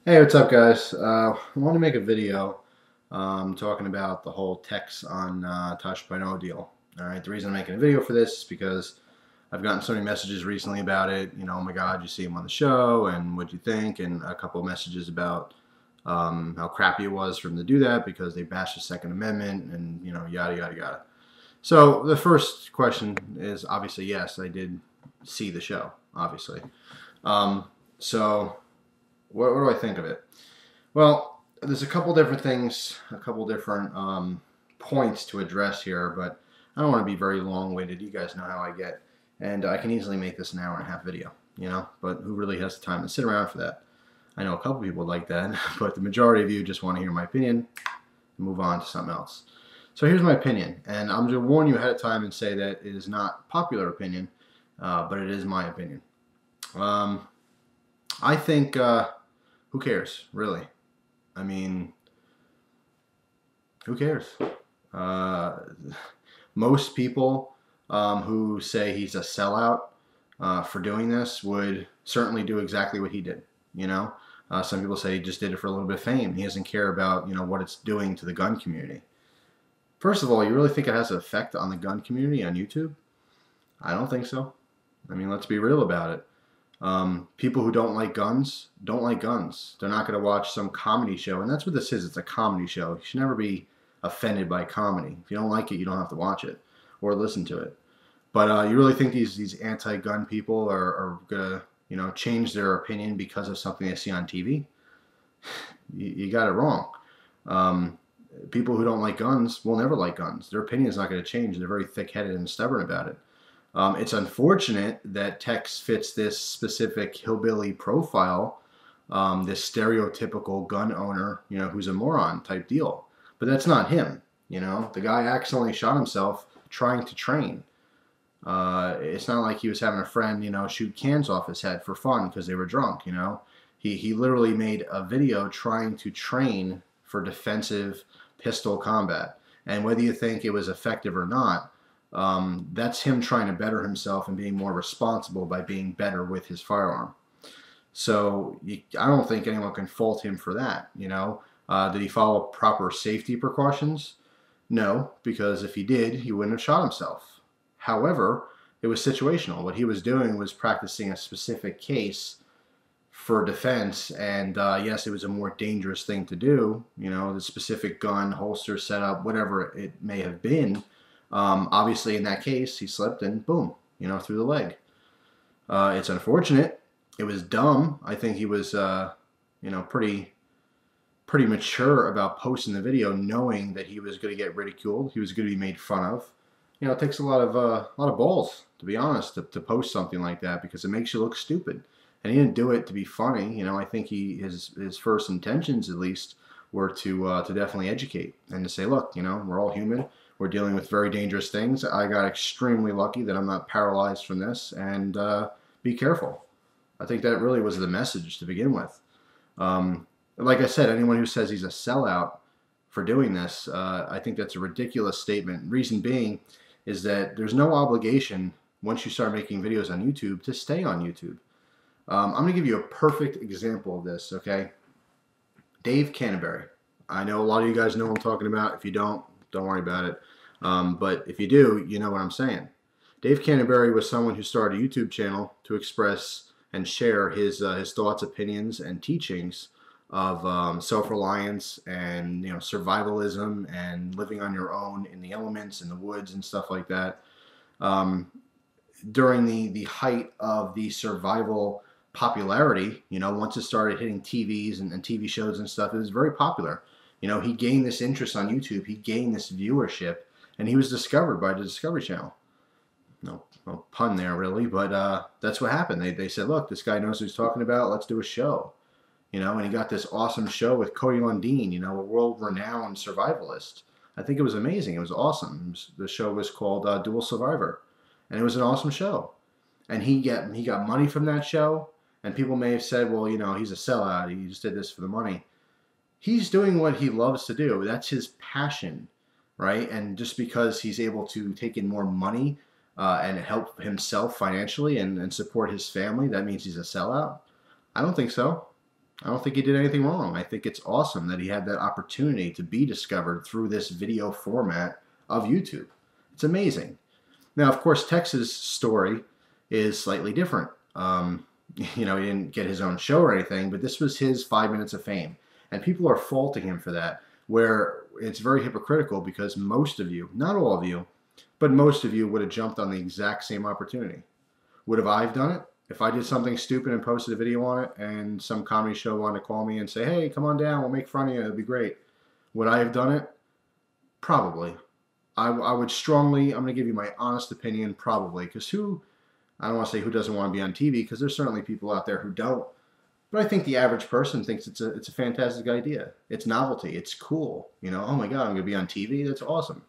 Hey, what's up, guys? I want to make a video talking about the whole Tex on Tosh.0 deal. All right, the reason I'm making a video for this is because I've gotten so many messages recently about it. You know, oh my God, you see him on the show, and what'd you think? And a couple of messages about how crappy it was for them to do that because they bashed the Second Amendment and, you know, yada, yada, yada. So the first question is obviously yes, I did see the show, obviously. Um, so what do I think of it? Well, there's a couple different things, a couple different points to address here, but I don't want to be very long-winded. You guys know how I get, and I can easily make this an hour and a half video, you know. But who really has the time to sit around for that? I know a couple people like that, but the majority of you just want to hear my opinion and move on to something else. So here's my opinion, and I'm going to warn you ahead of time and say that it is not popular opinion, but it is my opinion. I think who cares, really? I mean, who cares? Uh, Most people who say he's a sellout for doing this would certainly do exactly what he did. You know, some people say he just did it for a little bit of fame. He doesn't care about what it's doing to the gun community. First of all, you really think it has an effect on the gun community on YouTube? I don't think so. I mean, let's be real about it. People who don't like guns don't like guns. They're not going to watch some comedy show, and that's what this is. It's a comedy show. You should never be offended by comedy. If you don't like it, you don't have to watch it or listen to it. But you really think these anti-gun people are gonna change their opinion because of something they see on TV? You got it wrong. Um, People who don't like guns will never like guns. Their opinion is not going to change. They're very thick-headed and stubborn about it. It's unfortunate that Tex fits this specific hillbilly profile, this stereotypical gun owner, who's a moron type deal. But that's not him. The guy accidentally shot himself trying to train. It's not like he was having a friend, shoot cans off his head for fun because they were drunk. He literally made a video trying to train for defensive pistol combat. And whether you think it was effective or not, that's him trying to better himself and being more responsible by being better with his firearm. So I don't think anyone can fault him for that. Did he follow proper safety precautions? No, because if he did, he wouldn't have shot himself. However, it was situational. What he was doing was practicing a specific case for defense, and yes, it was a more dangerous thing to do. The specific gun, holster setup, whatever it may have been. Obviously, in that case, he slipped and boom, through the leg. It's unfortunate. It was dumb. I think he was, pretty mature about posting the video, knowing that he was going to get ridiculed. He was going to be made fun of. It takes a lot of balls, to be honest, to post something like that because it makes you look stupid. And he didn't do it to be funny. I think his first intentions, at least, were to definitely educate and to say, look, we're all human. We're dealing with very dangerous things. I got extremely lucky that I'm not paralyzed from this, and be careful. I think that really was the message to begin with. Like I said, anyone who says he's a sellout for doing this, I think that's a ridiculous statement. Reason being is that there's no obligation once you start making videos on YouTube to stay on YouTube. I'm going to give you a perfect example of this, okay? Dave Canterbury. I know a lot of you guys know what I'm talking about. If you don't worry about it. But if you do, you know what I'm saying. Dave Canterbury was someone who started a YouTube channel to express and share his thoughts, opinions, and teachings of self-reliance and survivalism and living on your own in the elements, in the woods and stuff like that. During the height of the survival popularity, once it started hitting TVs and TV shows and stuff, it was very popular. He gained this interest on YouTube. He gained this viewership, and he was discovered by the Discovery Channel. No pun there, really, but that's what happened. They said, look, this guy knows what he's talking about. Let's do a show. And he got this awesome show with Cody Lundin, a world-renowned survivalist. I think it was amazing. It was awesome. The show was called Dual Survivor, and it was an awesome show. And he got money from that show, and people may have said, well, he's a sellout. He just did this for the money. He's doing what he loves to do. That's his passion, right? And just because he's able to take in more money and help himself financially and support his family, that means he's a sellout? I don't think so. I don't think he did anything wrong. I think it's awesome that he had that opportunity to be discovered through this video format of YouTube. It's amazing. Now, of course, Tex's story is slightly different. You know, he didn't get his own show or anything, but this was his 5 minutes of fame. And people are faulting him for that, where it's very hypocritical because most of you, not all of you, but most of you would have jumped on the exact same opportunity. Would have I done it? If I did something stupid and posted a video on it and some comedy show wanted to call me and say, hey, come on down, we'll make fun of you, it'll be great. Would I have done it? Probably. I would strongly, I'm going to give you my honest opinion, probably. Because I don't want to say who doesn't want to be on TV, because there's certainly people out there who don't. But I think the average person thinks it's a fantastic idea. It's novelty. It's cool. You know, oh my God, I'm going to be on TV? That's awesome.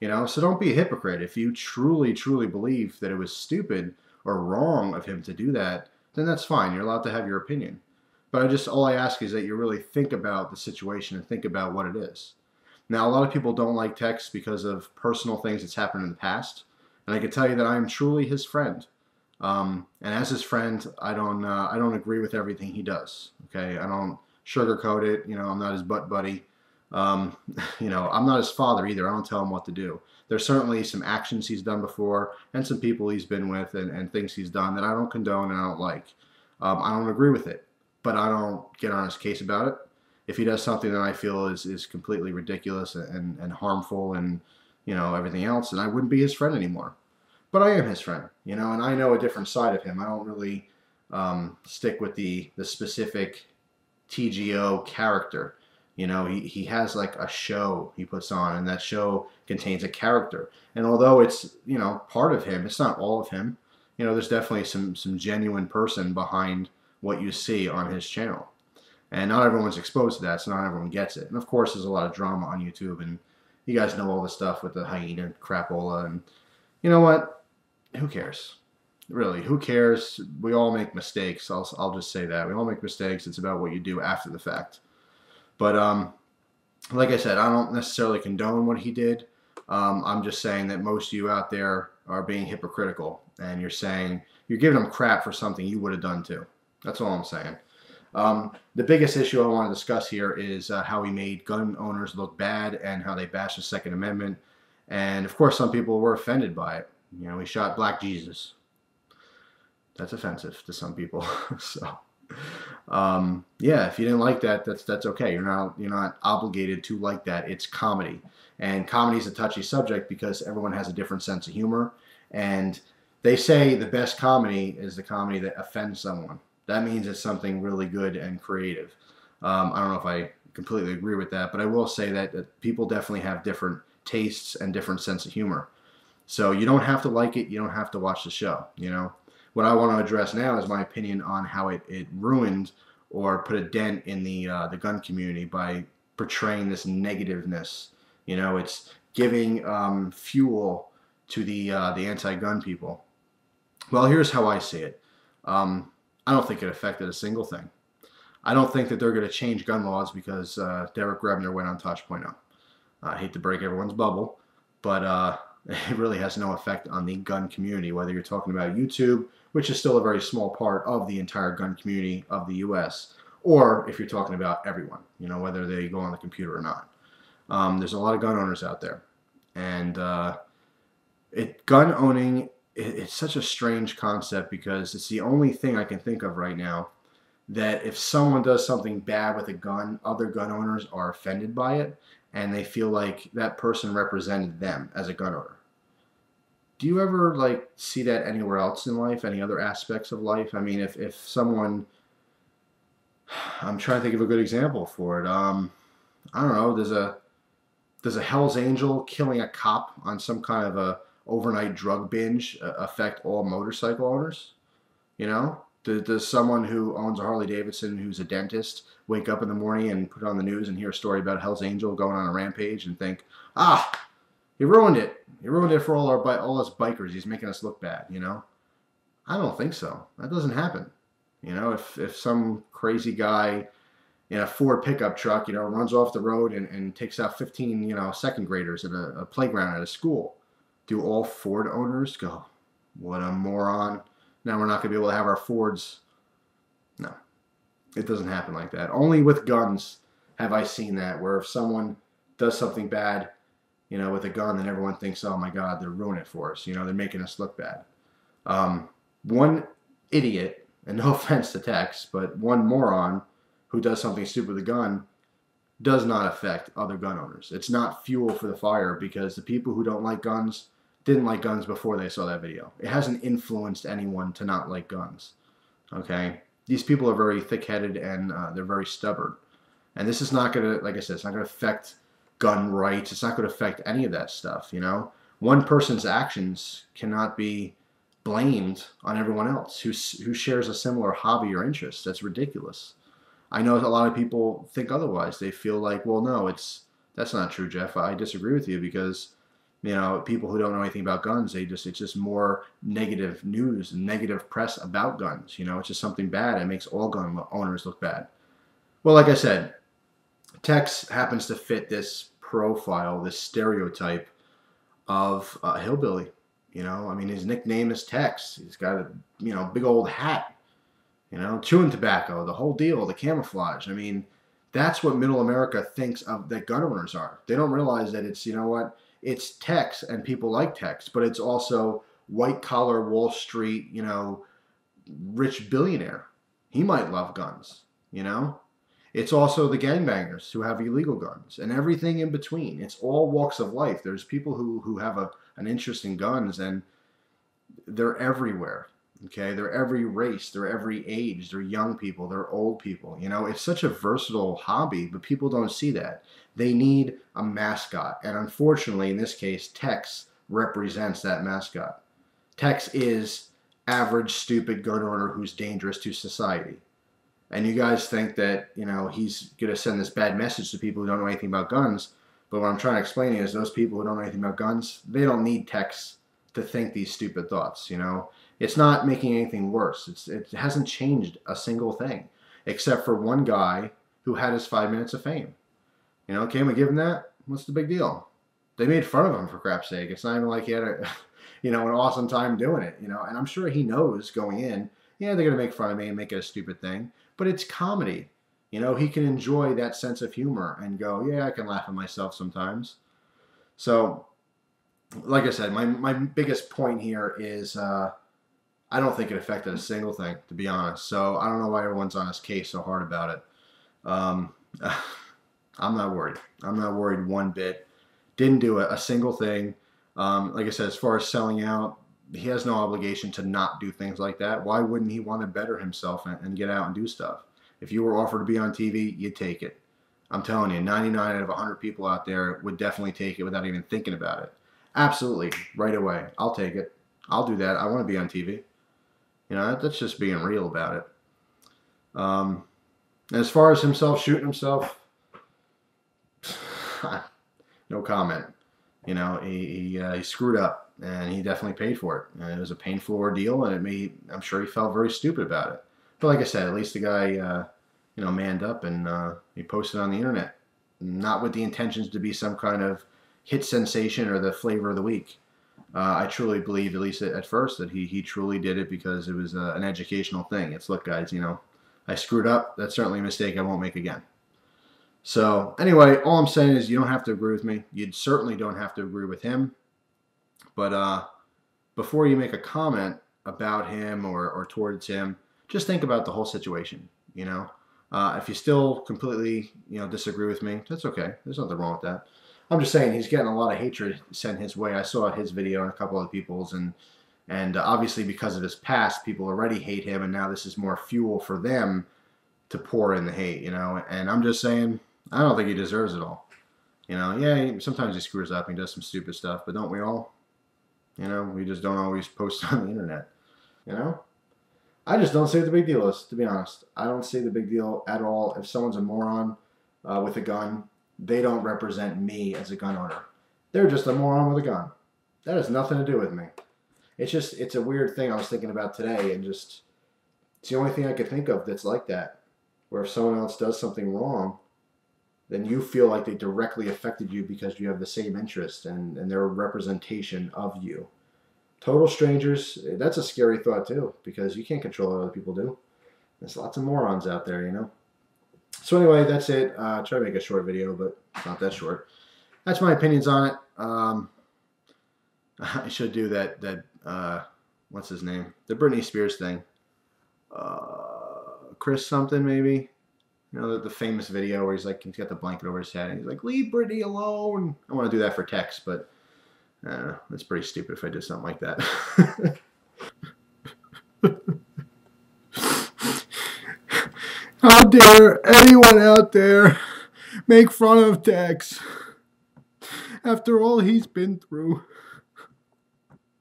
You know, so don't be a hypocrite. If you truly, truly believe that it was stupid or wrong of him to do that, then that's fine. You're allowed to have your opinion. But all I ask is that you really think about the situation and think about what it is. Now, a lot of people don't like Tex because of personal things that's happened in the past. And I can tell you that I am truly his friend. And as his friend, I don't agree with everything he does. Okay, I don't sugarcoat it. You know, I'm not his butt buddy. You know, I'm not his father either. I don't tell him what to do. There's certainly some actions he's done before and some people he's been with and things he's done that I don't condone and I don't like. I don't agree with it, but I don't get on his case about it. If he does something that I feel is completely ridiculous and harmful and, you know, everything else, then I wouldn't be his friend anymore. But I am his friend, you know, and I know a different side of him. I don't really stick with the specific TGO character. You know, he has like a show he puts on, and that show contains a character. And although it's, you know, part of him, it's not all of him. You know, there's definitely some genuine person behind what you see on his channel. And not everyone's exposed to that, so not everyone gets it. And of course, there's a lot of drama on YouTube, and you guys know all the stuff with the hyena crapola. And you know what? Who cares? Really, who cares? We all make mistakes. I'll just say that. We all make mistakes. It's about what you do after the fact. But like I said, I don't necessarily condone what he did. I'm just saying that most of you out there are being hypocritical, and you're giving him crap for something you would have done too. That's all I'm saying. The biggest issue I want to discuss here is how he made gun owners look bad and how they bashed the Second Amendment. And of course, some people were offended by it. You know, he shot Black Jesus. That's offensive to some people. So, yeah, if you didn't like that, that's okay. You're not obligated to like that. It's comedy, and comedy is a touchy subject because everyone has a different sense of humor. And they say the best comedy is the comedy that offends someone. That means it's something really good and creative. I don't know if I completely agree with that, but I will say that people definitely have different tastes and different sense of humor. So you don't have to like it. You don't have to watch the show. You know, what I want to address now is my opinion on how it ruined or put a dent in the gun community by portraying this negativeness. You know, it's giving fuel to the anti-gun people. Well, here's how I see it. I don't think it affected a single thing. I don't think that they're going to change gun laws because Derek Rebner went on Tosh.0. I hate to break everyone's bubble, but it really has no effect on the gun community, whether you're talking about YouTube, which is still a very small part of the entire gun community of the U.S., or if you're talking about everyone, you know, whether they go on the computer or not. There's a lot of gun owners out there, and gun owning, it's such a strange concept because it's the only thing I can think of right now that if someone does something bad with a gun, other gun owners are offended by it, and they feel like that person represented them as a gun owner. Do you ever like see that anywhere else in life, any other aspects of life? I mean, if someone, I'm trying to think of a good example for it. I don't know, does a Hell's Angel killing a cop on some kind of a overnight drug binge affect all motorcycle owners? You know, does someone who owns a Harley Davidson who's a dentist wake up in the morning and put on the news and hear a story about Hell's Angel going on a rampage and think, ah, he ruined it. He ruined it for all us bikers. He's making us look bad, you know? I don't think so. That doesn't happen. You know, if some crazy guy in a Ford pickup truck, you know, runs off the road and takes out 15, you know, second graders at a playground at a school, do all Ford owners go, what a moron? Now we're not going to be able to have our Fords? No. It doesn't happen like that. Only with guns have I seen that, where if someone does something bad, with a gun, then everyone thinks, oh my God, they're ruining it for us. They're making us look bad. One idiot, and no offense to Tex, but one moron who does something stupid with a gun does not affect other gun owners. It's not fuel for the fire, because the people who don't like guns didn't like guns before they saw that video. It hasn't influenced anyone to not like guns. Okay? These people are very thick-headed, and they're very stubborn. And this is not going to, like I said, it's not going to affect gun rights. It's not going to affect any of that stuff, One person's actions cannot be blamed on everyone else who shares a similar hobby or interest. That's ridiculous. I know a lot of people think otherwise. They feel like, well, no, that's not true, Jeff. I disagree with you, because people who don't know anything about guns, it's just more negative news and negative press about guns. It's just something bad. It makes all gun owners look bad. Well, like I said, Tex happens to fit this profile, this stereotype of a hillbilly. His nickname is Tex. He's got a, big old hat, chewing tobacco, the whole deal, the camouflage. That's what middle America thinks of that gun owners are. They don't realize that it's, it's Tex and people like Tex, but it's also white collar Wall Street, rich billionaire. He might love guns, It's also the gangbangers who have illegal guns and everything in between. It's all walks of life. There's people who have an interest in guns, and they're everywhere. Okay, they're every race, they're every age, they're young people, they're old people. It's such a versatile hobby, but people don't see that. They need a mascot, and unfortunately, in this case, Tex represents that mascot. Tex is average, stupid gun owner who's dangerous to society. And you guys think that, he's going to send this bad message to people who don't know anything about guns. But what I'm trying to explain is those people who don't know anything about guns, they don't need Tex to think these stupid thoughts, It's not making anything worse. It hasn't changed a single thing, except for one guy who had his 5 minutes of fame. Can we give him that? What's the big deal? They made fun of him, for crap's sake. It's not even like he had an awesome time doing it, And I'm sure he knows going in, yeah, they're going to make fun of me and make it a stupid thing. But it's comedy. He can enjoy that sense of humor and go, yeah, I can laugh at myself sometimes. So, like I said, my biggest point here is I don't think it affected a single thing, to be honest. So I don't know why everyone's on his case so hard about it. I'm not worried. I'm not worried one bit. Didn't do a single thing. Like I said, as far as selling out, he has no obligation to not do things like that. Why wouldn't he want to better himself and get out and do stuff? If you were offered to be on TV, you'd take it. I'm telling you, 99 out of 100 people out there would definitely take it without even thinking about it. Absolutely, right away. I'll take it. I'll do that. I want to be on TV. That's just being real about it. As far as himself shooting himself, no comment. He screwed up, and he definitely paid for it. And it was a painful ordeal, and I'm sure he felt very stupid about it. But like I said, at least the guy, manned up, and he posted on the internet, not with the intentions to be some kind of hit sensation or the flavor of the week. I truly believe, at least at first, that he truly did it because it was an educational thing. It's, look, guys, I screwed up. That's certainly a mistake I won't make again. So anyway, all I'm saying is you don't have to agree with me. You certainly don't have to agree with him. But before you make a comment about him or towards him, just think about the whole situation. If you still completely disagree with me, that's okay. There's nothing wrong with that. I'm just saying he's getting a lot of hatred sent his way. I saw his video and a couple other people's, and obviously because of his past, people already hate him, and now this is more fuel for them to pour in the hate. And I'm just saying, I don't think he deserves it all. Yeah, sometimes he screws up and he does some stupid stuff, but don't we all? We just don't always post on the internet. I just don't see what the big deal is, to be honest. I don't see the big deal at all. If someone's a moron with a gun, they don't represent me as a gun owner. They're just a moron with a gun. That has nothing to do with me. It's a weird thing I was thinking about today, and it's the only thing I could think of that's like that. Where if someone else does something wrong, then you feel like they directly affected you because you have the same interest and they're a representation of you. Total strangers, that's a scary thought too, because you can't control what other people do. There's lots of morons out there, you know. So anyway, that's it. Try to make a short video, but it's not that short. That's my opinions on it. I should do that what's his name? The Britney Spears thing. Chris something maybe. You know, the famous video where he's like, he's got the blanket over his head and he's like, leave Britney alone. I want to do that for Tex, but I don't know. It's pretty stupid if I did something like that. How dare anyone out there make fun of Tex after all he's been through?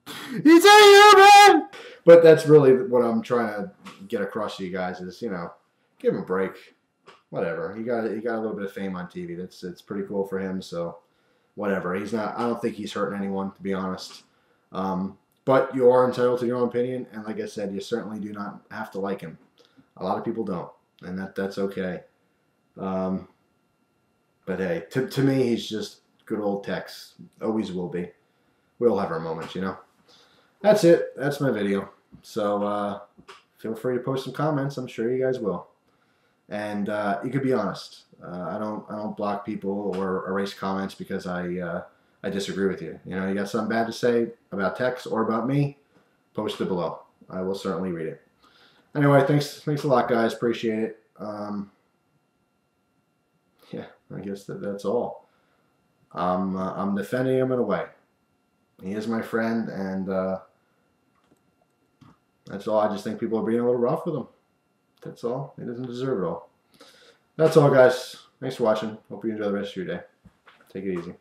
He's a human! But that's really what I'm trying to get across to you guys is, you know, give him a break. Whatever. He got a little bit of fame on TV. It's pretty cool for him, so whatever. He's not, I don't think he's hurting anyone, to be honest. But you are entitled to your own opinion, and like I said, you certainly do not have to like him. A lot of people don't, and that's okay. But hey, to me, he's just good old Tex. Always will be. We all have our moments, you know. That's it. That's my video. So feel free to post some comments. I'm sure you guys will. And you could be honest. I don't block people or erase comments because I disagree with you. You know, you got something bad to say about Tex or about me, post it below. I will certainly read it. Anyway, thanks a lot, guys. Appreciate it. Yeah, I guess that's all. I'm defending him in a way. He is my friend, and that's all. I just think people are being a little rough with him. That's all. He doesn't deserve it all. That's all, guys. Thanks for watching. Hope you enjoy the rest of your day. Take it easy.